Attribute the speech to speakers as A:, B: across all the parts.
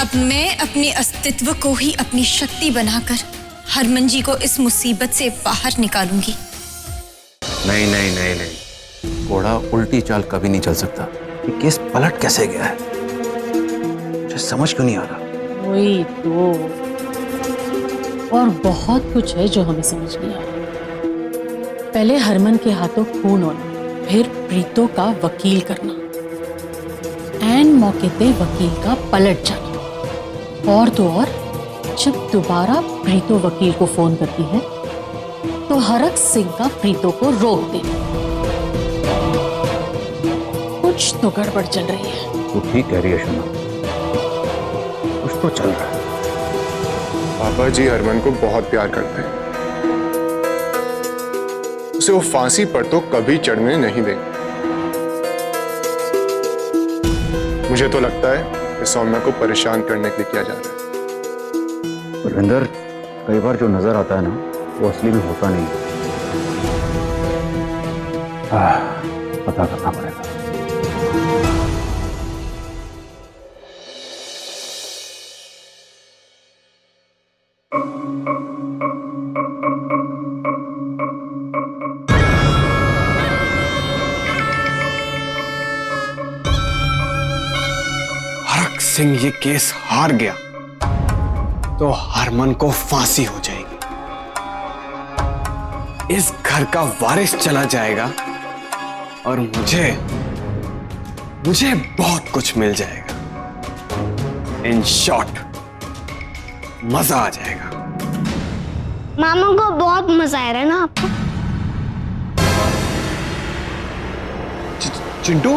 A: अब मैं अपने अस्तित्व को ही अपनी शक्ति बनाकर हरमन जी को इस मुसीबत से बाहर निकालूंगी।
B: नहीं नहीं नहीं नहीं, घोड़ा उल्टी चाल कभी नहीं चल सकता। ये केस पलट कैसे गया है, मुझे समझ क्यों नहीं आ रहा।
C: वही तो, और बहुत कुछ है जो हमें समझ नहीं आ रहा। पहले हरमन के हाथों खून होना, फिर प्रीतो का वकील करना, एन मौके पे वकील का पलट जाना, और तो और जब दोबारा प्रीतो वकील को फोन करती है तो हरक सिंह का प्रीतो को रोक देना। कुछ तो गड़बड़ चल रही है।
B: तू ठीक कह रही है शोना, कुछ तो चल रहा है।
D: पापा जी हरमन को बहुत प्यार करते हैं, उसे वो फांसी पर तो कभी चढ़ने नहीं देंगे। मुझे तो लगता है कि सौम्या को परेशान करने के लिए किया जा रहा है।
B: बलविंदर, कई बार जो नजर आता है ना वो असली में होता नहीं। पता करना पड़ेगा।
E: हरक सिंह ये केस हार गया तो हरमन को फांसी हो जाएगी, इस घर का वारिस चला जाएगा और मुझे बहुत कुछ मिल जाएगा। इन शॉर्ट मजा आ जाएगा।
F: मामा को बहुत मजा आ रहा है ना आपको?
E: चिंटू,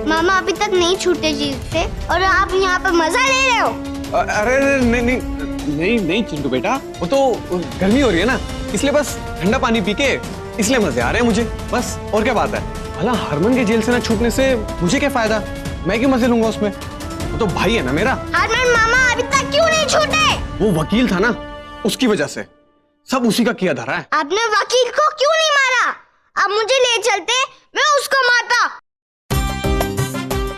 F: मामा अभी तक नहीं छूटे जीत से और आप यहाँ पे मजा ले रहे हो।
E: अरे नहीं नहीं नहीं नहीं चिंटू बेटा, वो तो गर्मी हो रही है ना, इसलिए बस ठंडा पानी पी के इसलिए मजे आ रहे हैं मुझे, बस। और क्या बात है, भला हरमन के जेल से ना छूटने से मुझे क्या फायदा, मैं क्यों मजे लूंगा उसमें, वो तो भाई है ना मेरा।
F: हरमन मामा अभी तक क्यों नहीं छूटे?
E: वो वकील था ना, उसकी वजह से सब उसी का किया धरा है।
F: आपने वकील को क्यों नहीं मारा? अब मुझे ले चलते, मैं उसको मारता।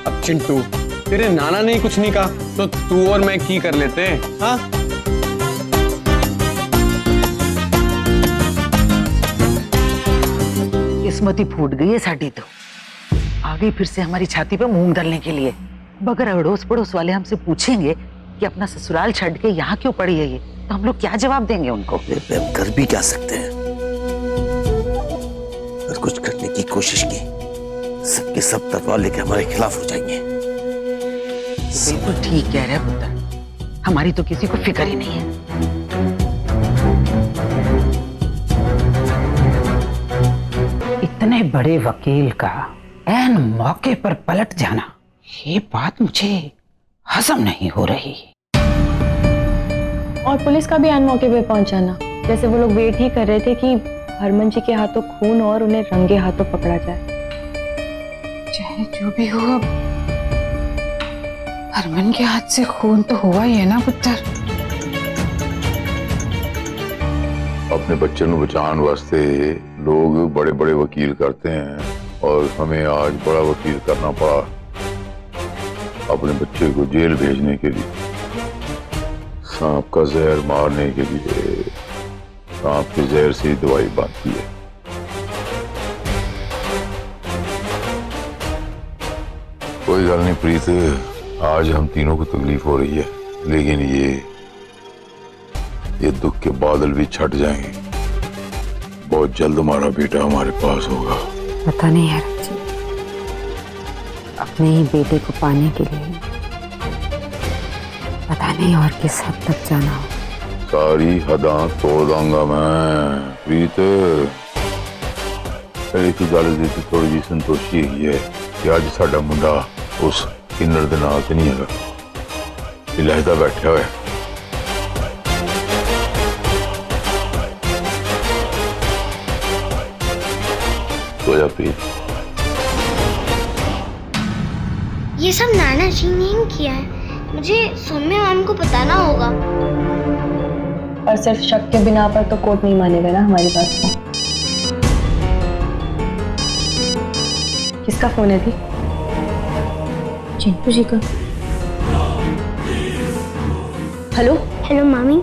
E: अब चिंटू, तेरे नाना ने कुछ नहीं कहा तो तू और मैं की कर लेते हैं, हाँ?
G: किस्मत ही फूट गई है साड़ी तो। आ गई फिर से हमारी छाती पे मूंग डालने के लिए। अब अगर अड़ोस पड़ोस वाले हमसे पूछेंगे कि अपना ससुराल छड़ के यहाँ क्यों पड़ी है ये, तो हम लोग क्या जवाब देंगे उनको?
B: हम कर भी क्या सकते हैं, अगर कुछ करने की कोशिश की सबके सब तलवार लेके हमारे खिलाफ हो जाएंगे।
G: बिल्कुल ठीक कह रहे पुत्र, हमारी तो किसी को फिक्र ही नहीं है। इतने बड़े वकील का ऐन मौके पर पलट जाना, ये बात मुझे हजम नहीं हो रही।
H: और पुलिस का भी ऐन मौके पे पहुंच जाना, जैसे वो लोग वेट ही कर रहे थे कि हरमन जी के हाथों खून और उन्हें रंगे हाथों पकड़ा जाए।
I: चाहे जो भी हो, अब हरमन के हाथ से खून तो हुआ ही है ना पुत्र।
J: अपने बच्चे को बचाने वास्ते लोग बड़े बड़े वकील करते हैं और हमें आज बड़ा वकील करना पड़ा अपने बच्चे को जेल भेजने के लिए। सांप का जहर मारने के लिए सांप के जहर से दवाई बनती है। कोई गल नहीं प्रीत, आज हम तीनों को तकलीफ हो रही है, लेकिन ये दुख के बादल भी छट जाएंगे। बहुत जल्द हमारा बेटा हमारे पास होगा।
K: पता नहीं है जी, अपने ही बेटे को पाने के लिए पता नहीं और किस हद तक जाना हो।
J: सारी हदा तोड़ दूंगा मैं प्रीत। एक ही गल दी थोड़ी जी संतोषी है कि अज साडा मुंडा उस किन्नर दे नाल ते नहीं हैगा, इलाहदा बैठा हुआ है। तो जा प्रीत।
F: ये सब नाना जी ने ही किया है, मुझे सौम्या मैम को बताना होगा।
H: और सिर्फ शक के बिना पर तो कोर्ट नहीं मानेगा ना हमारी बात को। किसका फोन है थी? चिंटू जी का। हेलो
F: हेलो मामी,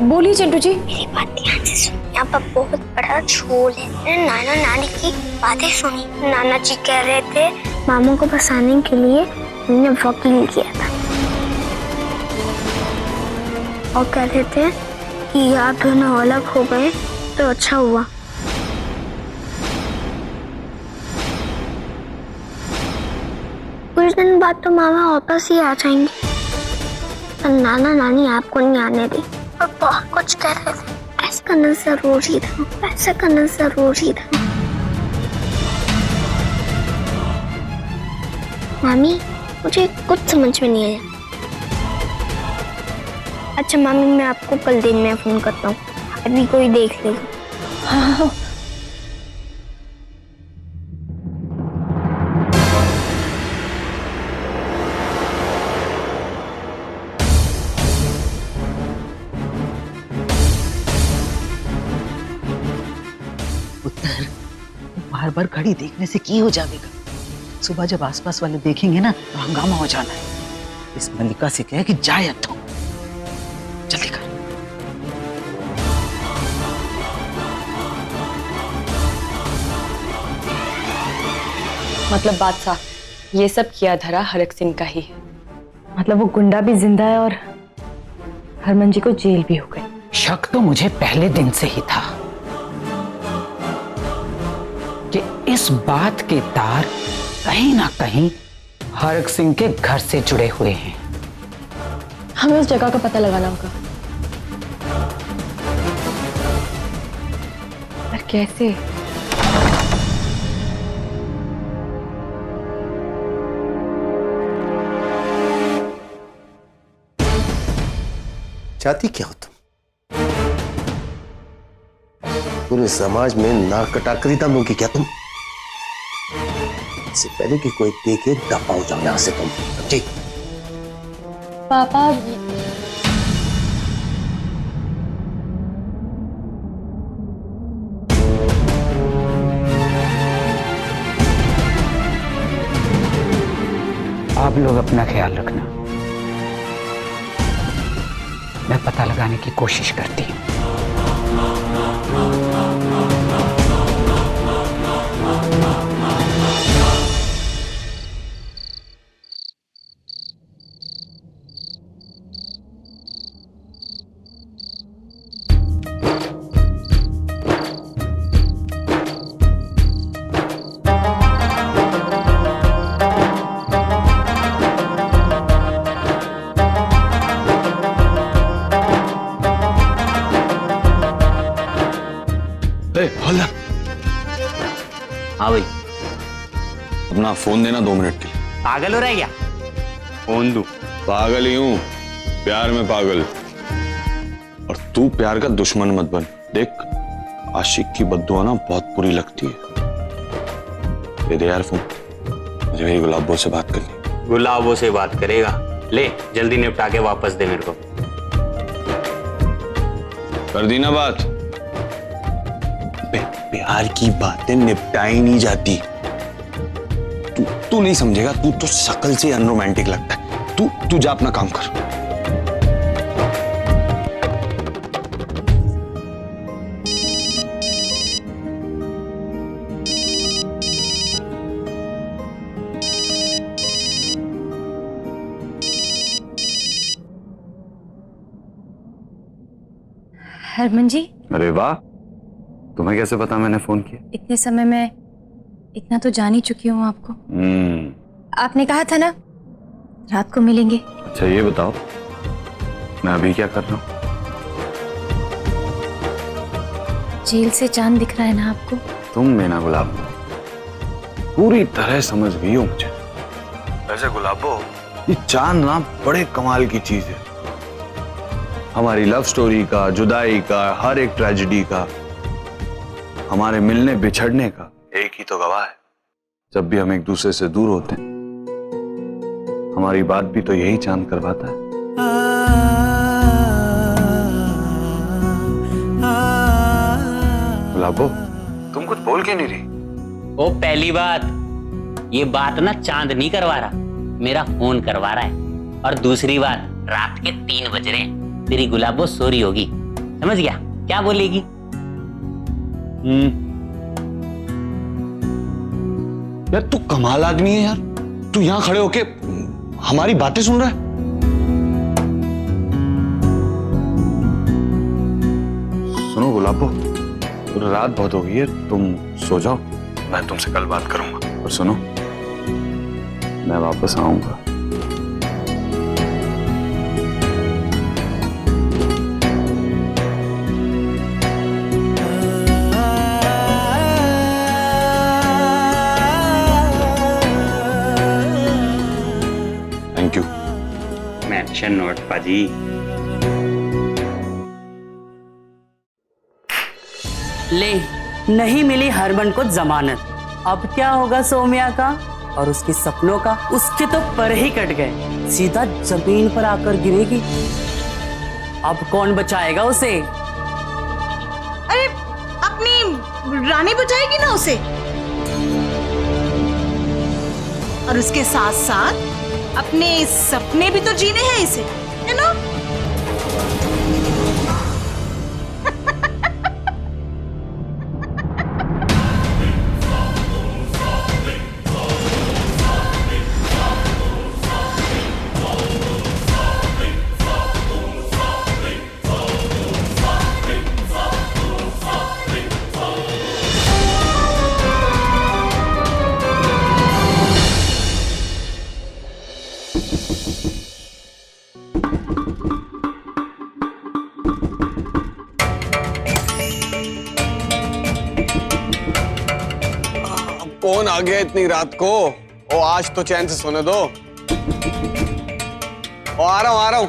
H: बोलिए चिंटू जी।
F: मेरी बात ध्यान से सुन। यहाँ पर बहुत बड़ा झोल है। मैंने नाना नानी की बातें सुनी। नाना जी कह रहे थे मामू को फंसाने के लिए उन्होंने वकील किया था और कह रहे थे कि आप दोनों अलग हो गए तो अच्छा हुआ। कुछ दिन बाद तो मामा वापस ही आ जाएंगे, पर नाना नानी आपको नहीं आने दी और बहुत कुछ कह रहे थे। ऐसा करना जरूरी था, ऐसा करना जरूरी था। मामी, मुझे कुछ समझ में नहीं आया। अच्छा मामी, मैं आपको कल दिन में फोन करता हूँ, अभी कोई देख लेगा।
H: हाँ।
G: उत्तर बार बार घड़ी देखने से की हो जाएगा। सुबह जब आसपास वाले देखेंगे ना तो हंगामा हो जाना है। इस मल्लिका से कहे कि जाए अथो, जल्दी कर।
H: मतलब बात साफ, ये सब किया धरा हरक सिंह का ही है। मतलब वो गुंडा भी जिंदा है और हरमन जी को जेल भी हो गई।
G: शक तो मुझे पहले दिन से ही था कि इस बात के तार कहीं ना कहीं हरक सिंह के घर से जुड़े हुए हैं।
H: हमें उस जगह का पता लगाना होगा, पर कैसे?
L: चाहती क्या हो तुम? पूरे समाज में नाक कटाकरी दम होगी क्या तुम? इससे पहले कि कोई देखे दफा हो जाओ यहां से तुम, ठीक?
H: पापा,
G: आप लोग अपना ख्याल रखना, मैं पता लगाने की कोशिश करती हूँ।
B: हाँ भाई, अपना फोन देना 2 मिनट के लिए।
M: पागल हो रहा है क्या?
B: फोन दू। पागल ही हूं, प्यार में पागल। और तू प्यार का दुश्मन मत बन। देख, आशिक की बद्दुआ ना बहुत बुरी लगती है। दे दे यार फोन, मुझे मेरी गुलाबो से बात करनी।
M: गुलाबो से बात करेगा? ले जल्दी निपटा के वापस दे मेरे को।
B: कर दी ना बात। प्यार की बातें निपटाई नहीं जाती। तू नहीं समझेगा, तू तो शक्ल से अनरोमांटिक लगता है। तू जा अपना काम कर।
A: हरमन जी।
B: अरे वाह, तुम्हें कैसे पता मैंने फोन किया?
A: इतने समय में इतना तो जान ही चुकी हूँ आपको। आपने कहा था ना रात को मिलेंगे।
B: अच्छा ये बताओ, मैं अभी क्या कर रहा हूँ?
A: जेल से चांद दिख रहा है ना आपको?
B: तुम मीना गुलाबो पूरी तरह समझ गई हो मुझे। वैसे गुलाबो, ये चांद ना बड़े कमाल की चीज है। हमारी लव स्टोरी का, जुदाई का, हर एक ट्रेजेडी का, हमारे मिलने बिछड़ने का एक ही तो गवाह है। जब भी हम एक दूसरे से दूर होते हैं, हमारी बात भी तो यही चांद करवाता है। गुलाबो, तुम कुछ बोल के नहीं रही?
M: ओ पहली बात, ये बात ना चांद नहीं करवा रहा, मेरा फोन करवा रहा है, और दूसरी बात रात के 3 बज रहे हैं, तेरी गुलाबो सो रही होगी, समझ गया? क्या बोलेगी?
B: यार तू कमाल आदमी है यार, तू यहाँ खड़े होके हमारी बातें सुन रहा है। सुनो गुलाबो, रात बहुत हो गई है, तुम सो जाओ, मैं तुमसे कल बात करूंगा। और सुनो, मैं वापस आऊंगा। Thank you.
M: मेंशन नोट पाजी।
N: ले, नहीं मिली हरमन को जमानत। अब क्या होगा सौम्या का और उसके सपनों का? उसके तो पर ही कट गए, सीधा जमीन पर आकर गिरेगी। अब कौन बचाएगा उसे?
O: अरे अपनी रानी बचाएगी ना उसे, और उसके साथ साथ अपने सपने भी तो जीने हैं इसे, है ना?
E: कौन आ गया इतनी रात को? ओ आज तो चैन से सोने दो। ओ आ रहा हूं